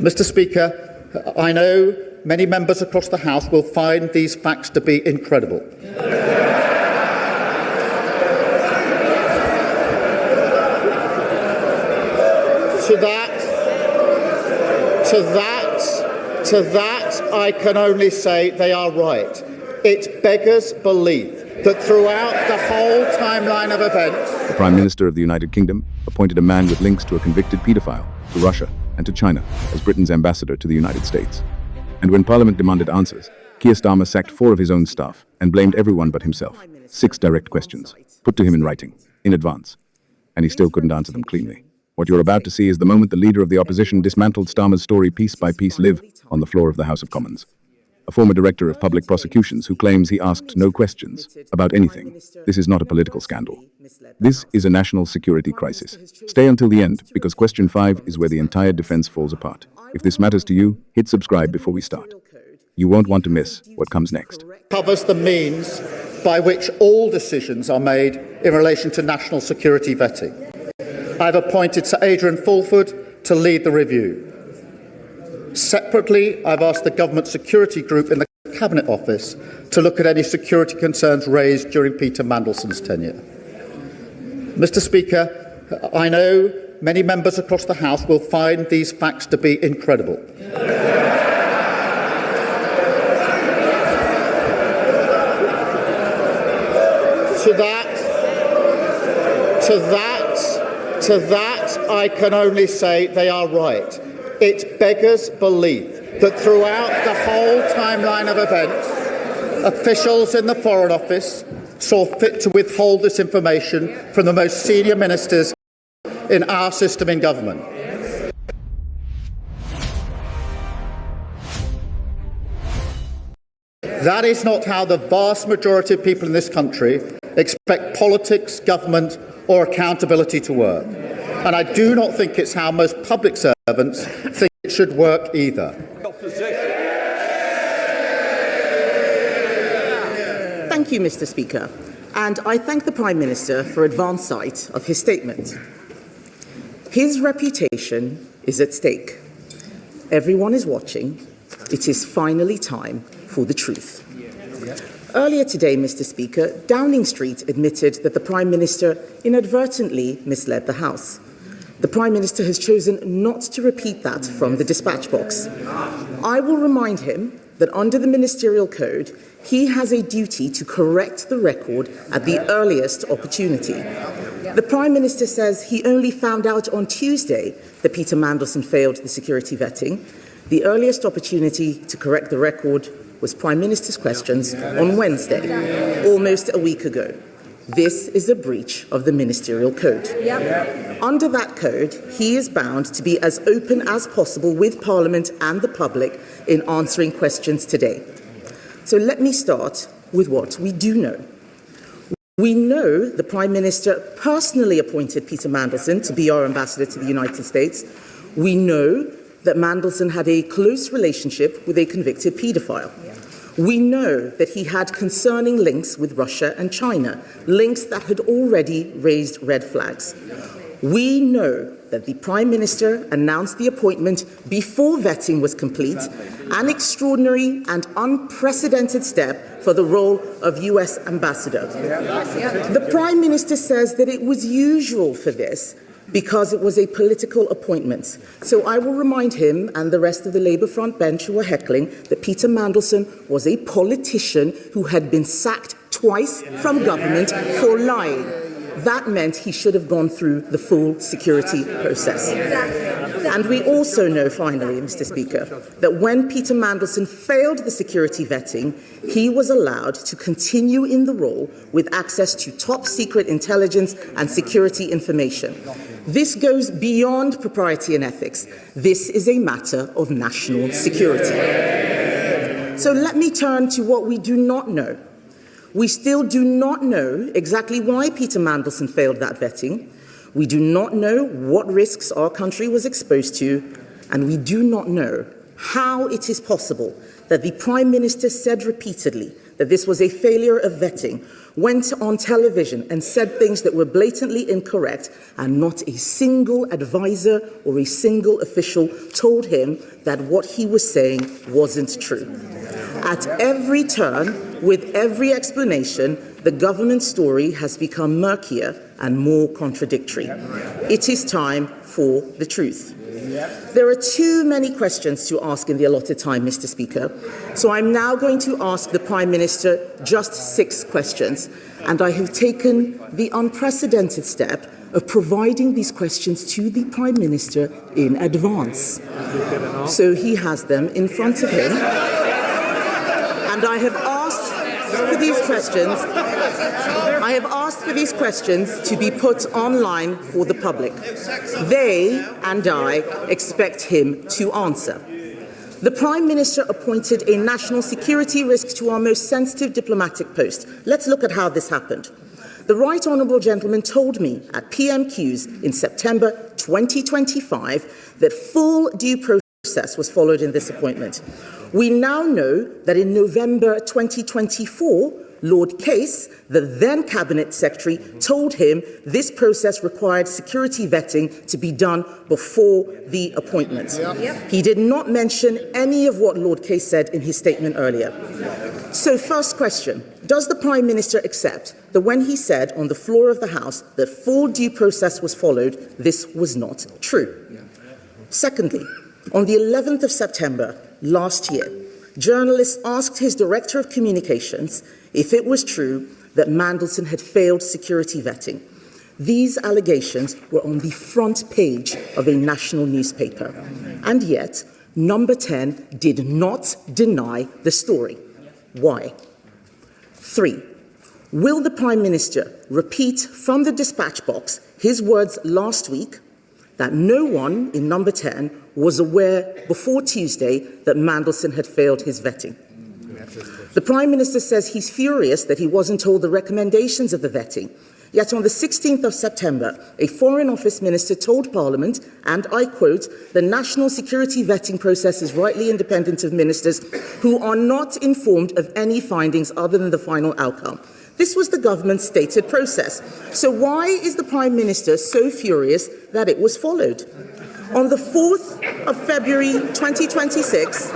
Mr. Speaker, I know many members across the House will find these facts to be incredible. To that, I can only say they are right. It beggars belief that throughout the whole timeline of events, the Prime Minister of the United Kingdom appointed a man with links to a convicted paedophile, to Russia and to China, as Britain's ambassador to the United States. And when Parliament demanded answers, Keir Starmer sacked 4 of his own staff and blamed everyone but himself. 6 direct questions, put to him in writing, in advance. And he still couldn't answer them cleanly. What you're about to see is the moment the leader of the opposition dismantled Starmer's story piece by piece live on the floor of the House of Commons. A former director of public prosecutions who claims he asked no questions about anything. This is not a political scandal. This is a national security crisis. Stay until the end, because question 5 is where the entire defense falls apart. If this matters to you, hit subscribe before we start. You won't want to miss what comes next. Covers the means by which all decisions are made in relation to national security vetting. I've appointed Sir Adrian Fulford to lead the review. Separately, I've asked the Government Security Group in the Cabinet Office to look at any security concerns raised during Peter Mandelson's tenure. Mr. Speaker, I know many members across the House will find these facts to be incredible. To that, I can only say they are right. It beggars belief that throughout the whole timeline of events, officials in the Foreign Office saw fit to withhold this information from the most senior ministers in our system in government. That is not how the vast majority of people in this country expect politics, government, or accountability to work. And I do not think it's how most public servants think it should work either. Thank you, Mr. Speaker. And I thank the Prime Minister for advance sight of his statement. His reputation is at stake. Everyone is watching. It is finally time for the truth. Earlier today, Mr. Speaker, Downing Street admitted that the Prime Minister inadvertently misled the House. The Prime Minister has chosen not to repeat that from the dispatch box. I will remind him that under the Ministerial Code, he has a duty to correct the record at the earliest opportunity. The Prime Minister says he only found out on Tuesday that Peter Mandelson failed the security vetting. The earliest opportunity to correct the record was Prime Minister's questions on Wednesday, almost a week ago. This is a breach of the Ministerial Code. Under that code, he is bound to be as open as possible with Parliament and the public in answering questions today. So let me start with what we do know. We know the Prime Minister personally appointed Peter Mandelson to be our ambassador to the United States. We know that Mandelson had a close relationship with a convicted paedophile. We know that he had concerning links with Russia and China, links that had already raised red flags. We know that the Prime Minister announced the appointment before vetting was complete, an extraordinary and unprecedented step for the role of US ambassador. The Prime Minister says that it was usual for this because it was a political appointment. So I will remind him and the rest of the Labour front bench who are heckling that Peter Mandelson was a politician who had been sacked twice from government for lying. That meant he should have gone through the full security process. And we also know, finally, Mr. Speaker, that when Peter Mandelson failed the security vetting, he was allowed to continue in the role with access to top secret intelligence and security information. This goes beyond propriety and ethics. This is a matter of national security. So let me turn to what we do not know. We still do not know exactly why Peter Mandelson failed that vetting. We do not know what risks our country was exposed to, and we do not know how it is possible that the Prime Minister said repeatedly that this was a failure of vetting, went on television and said things that were blatantly incorrect, and not a single advisor or a single official told him that what he was saying wasn't true. At every turn, with every explanation, the government story has become murkier and more contradictory. It is time for the truth. There are too many questions to ask in the allotted time, Mr. Speaker, so I'm now going to ask the Prime Minister just 6 questions, and I have taken the unprecedented step of providing these questions to the Prime Minister in advance. So he has them in front of him, and I have asked for these questions to be put online for the public. They and I expect him to answer. The Prime Minister appointed a national security risk to our most sensitive diplomatic post. Let's look at how this happened. The Right Honourable Gentleman told me at PMQs in September 2025 that full due process was followed in this appointment. We now know that in November 2024, Lord Case, the then Cabinet Secretary, told him this process required security vetting to be done before the appointment. He did not mention any of what Lord Case said in his statement earlier. So, first question, does the Prime Minister accept that when he said on the floor of the House that full due process was followed, this was not true? Secondly, on the 11th of September last year, journalists asked his Director of Communications if it was true that Mandelson had failed security vetting. These allegations were on the front page of a national newspaper, and yet Number 10 did not deny the story. Why? 3. Will the Prime Minister repeat from the dispatch box his words last week that no one in Number 10 was aware before Tuesday that Mandelson had failed his vetting? The Prime Minister says he's furious that he wasn't told the recommendations of the vetting. Yet on the 16th of September, a Foreign Office Minister told Parliament, and I quote, "The national security vetting process is rightly independent of ministers who are not informed of any findings other than the final outcome." This was the government's stated process. So why is the Prime Minister so furious that it was followed? On the 4th of February 2026,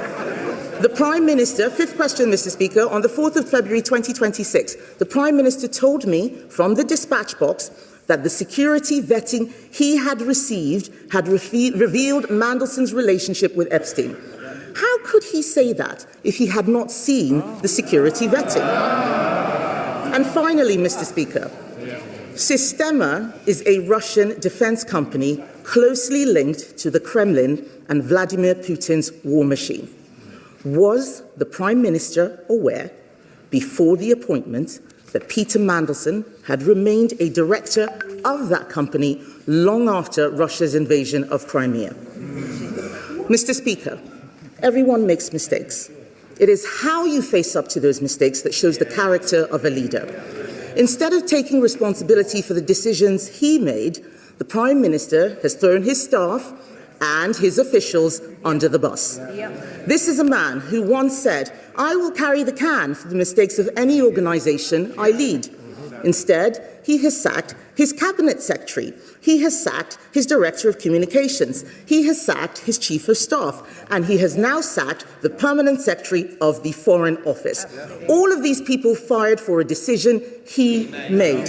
the Prime Minister, 5th question, Mr. Speaker, on the 4th of February 2026, the Prime Minister told me from the dispatch box that the security vetting he had received had revealed Mandelson's relationship with Epstein. How could he say that if he had not seen the security vetting? And finally, Mr. Speaker, Sistema is a Russian defense company closely linked to the Kremlin and Vladimir Putin's war machine. Was the Prime Minister aware before the appointment that Peter Mandelson had remained a director of that company long after Russia's invasion of Crimea? Mr. Speaker, everyone makes mistakes. It is how you face up to those mistakes that shows the character of a leader. Instead of taking responsibility for the decisions he made, the Prime Minister has thrown his staff and his officials under the bus. This is a man who once said, "I will carry the can for the mistakes of any organisation I lead." Instead, he has sacked his Cabinet Secretary. He has sacked his Director of Communications. He has sacked his Chief of Staff. And he has now sacked the Permanent Secretary of the Foreign Office. All of these people fired for a decision he made.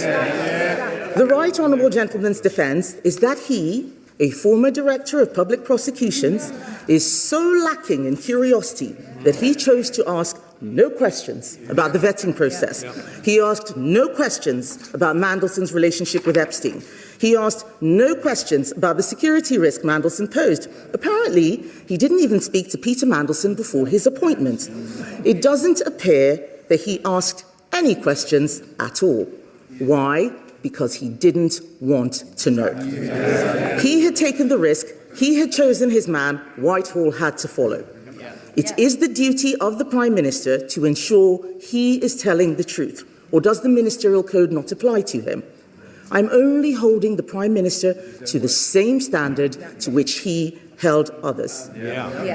The Right Honourable Gentleman's defence is that he, a former Director of Public Prosecutions, is so lacking in curiosity that he chose to ask no questions about the vetting process. He asked no questions about Mandelson's relationship with Epstein. He asked no questions about the security risk Mandelson posed. Apparently, he didn't even speak to Peter Mandelson before his appointment. It doesn't appear that he asked any questions at all. Why? Because he didn't want to know. He had taken the risk. He had chosen his man. Whitehall had to follow. It is the duty of the Prime Minister to ensure he is telling the truth. Or does the Ministerial Code not apply to him? I'm only holding the Prime Minister to the same standard to which he held others.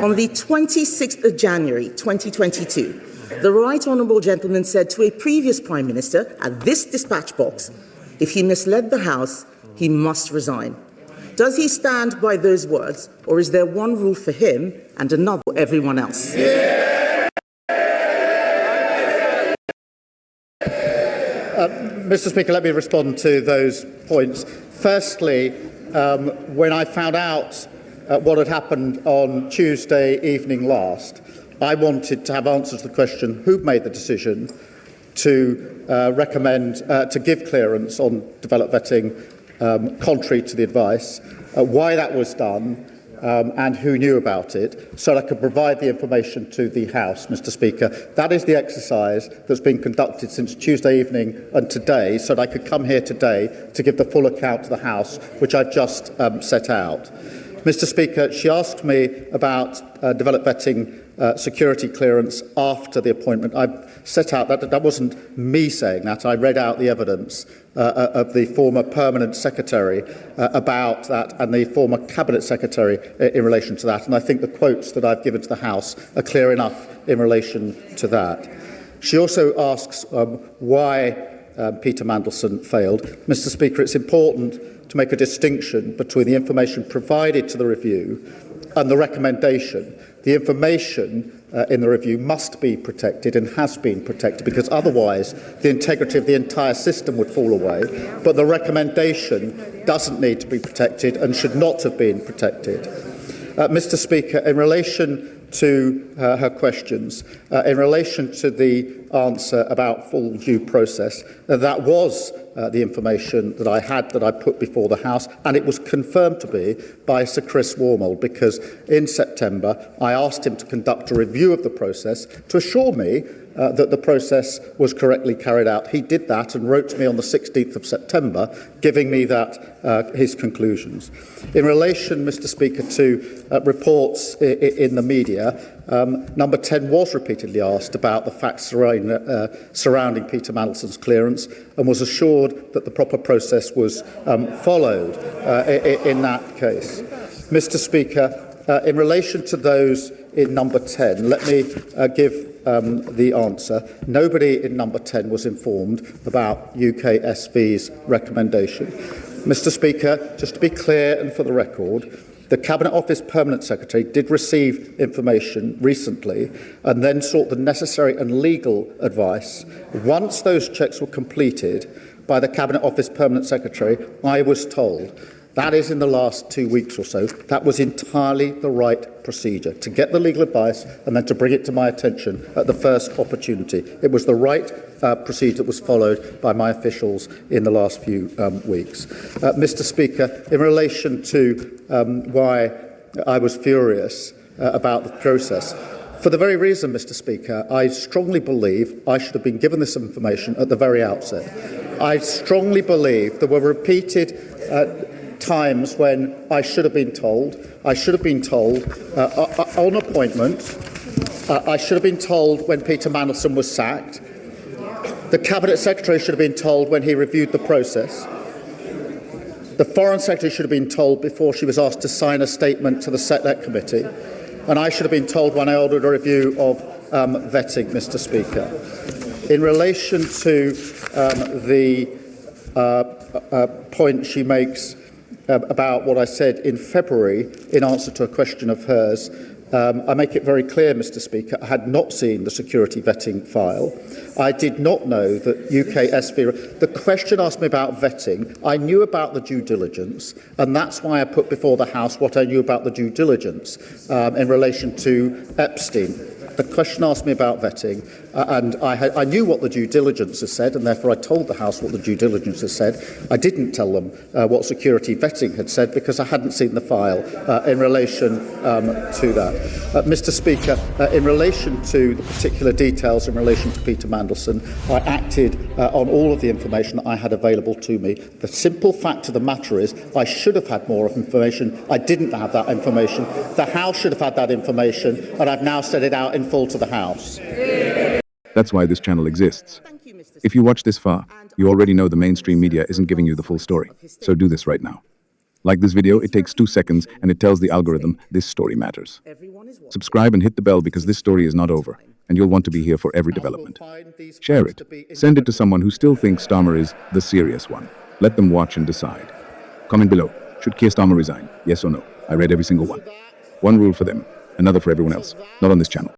On the 26th of January 2022, The right honourable gentleman said to a previous Prime Minister at this dispatch box, if he misled the House, he must resign. Does he stand by those words, or is there one rule for him and another for everyone else? Mr. Speaker, let me respond to those points. Firstly, when I found out what had happened on Tuesday evening last, I wanted to have answers to the question who made the decision to recommend to give clearance on developed vetting contrary to the advice, why that was done, and who knew about it, so that I could provide the information to the House, Mr. Speaker. That is the exercise that's been conducted since Tuesday evening and today, so that I could come here today to give the full account to the House, which I've just set out. Mr. Speaker, she asked me about developed vetting security clearance after the appointment. I set out that wasn't me saying that. I read out the evidence of the former permanent secretary about that and the former cabinet secretary in relation to that. And I think the quotes that I've given to the House are clear enough in relation to that. She also asks why Peter Mandelson failed. Mr. Speaker, it's important to make a distinction between the information provided to the review and the recommendation. The information in the review must be protected and has been protected, because otherwise the integrity of the entire system would fall away. But the recommendation doesn't need to be protected and should not have been protected. Mr. Speaker, in relation to her questions, in relation to the answer about full due process, that was the information that I had, that I put before the House, and it was confirmed to be by Sir Chris Wormald, because in September I asked him to conduct a review of the process to assure me that the process was correctly carried out. He did that and wrote to me on the 16th of September, giving me that his conclusions. In relation, Mr. Speaker, to reports in the media, Number 10 was repeatedly asked about the facts surrounding Peter Mandelson's clearance and was assured that the proper process was followed in that case. Mr. Speaker, in relation to those in number 10, let me give the answer. Nobody in number 10 was informed about UKSV's recommendation. Mr. Speaker, just to be clear and for the record, the Cabinet Office Permanent Secretary did receive information recently and then sought the necessary and legal advice. Once those checks were completed by the Cabinet Office Permanent Secretary, I was told, that is in the last 2 weeks or so, that was entirely the right procedure, to get the legal advice and then to bring it to my attention at the first opportunity. It was the right procedure that was followed by my officials in the last few weeks. Mr. Speaker, in relation to why I was furious about the process, for the very reason, Mr. Speaker, I strongly believe I should have been given this information at the very outset. I strongly believe there were repeated times when I should have been told. I should have been told on appointment. I should have been told when Peter Mandelson was sacked. The Cabinet Secretary should have been told when he reviewed the process. The Foreign Secretary should have been told before she was asked to sign a statement to the Select Committee. And I should have been told when I ordered a review of vetting, Mr. Speaker. In relation to the point she makes about what I said in February in answer to a question of hers, I make it very clear, Mr. Speaker, I had not seen the security vetting file. I did not know that UKSV... The question asked me about vetting. I knew about the due diligence, and that's why I put before the House what I knew about the due diligence in relation to Epstein. The question asked me about vetting, and I knew what the due diligence has said, and therefore I told the House what the due diligence has said. I didn't tell them what security vetting had said because I hadn't seen the file in relation to that. Mr. Speaker, in relation to the particular details in relation to Peter Mandelson, I acted on all of the information that I had available to me. The simple fact of the matter is I should have had more information. I didn't have that information. The House should have had that information, and I've now set it out in full to the House. That's why this channel exists. If you watch this far, you already know the mainstream media isn't giving you the full story. So do this right now. Like this video, it takes 2 seconds and it tells the algorithm this story matters. Subscribe and hit the bell because this story is not over. and you'll want to be here for every development. Share it. Send it to someone who still thinks Starmer is the serious one. Let them watch and decide. Comment below. Should Keir Starmer resign? Yes or no? I read every single one. One rule for them, another for everyone else. Not on this channel.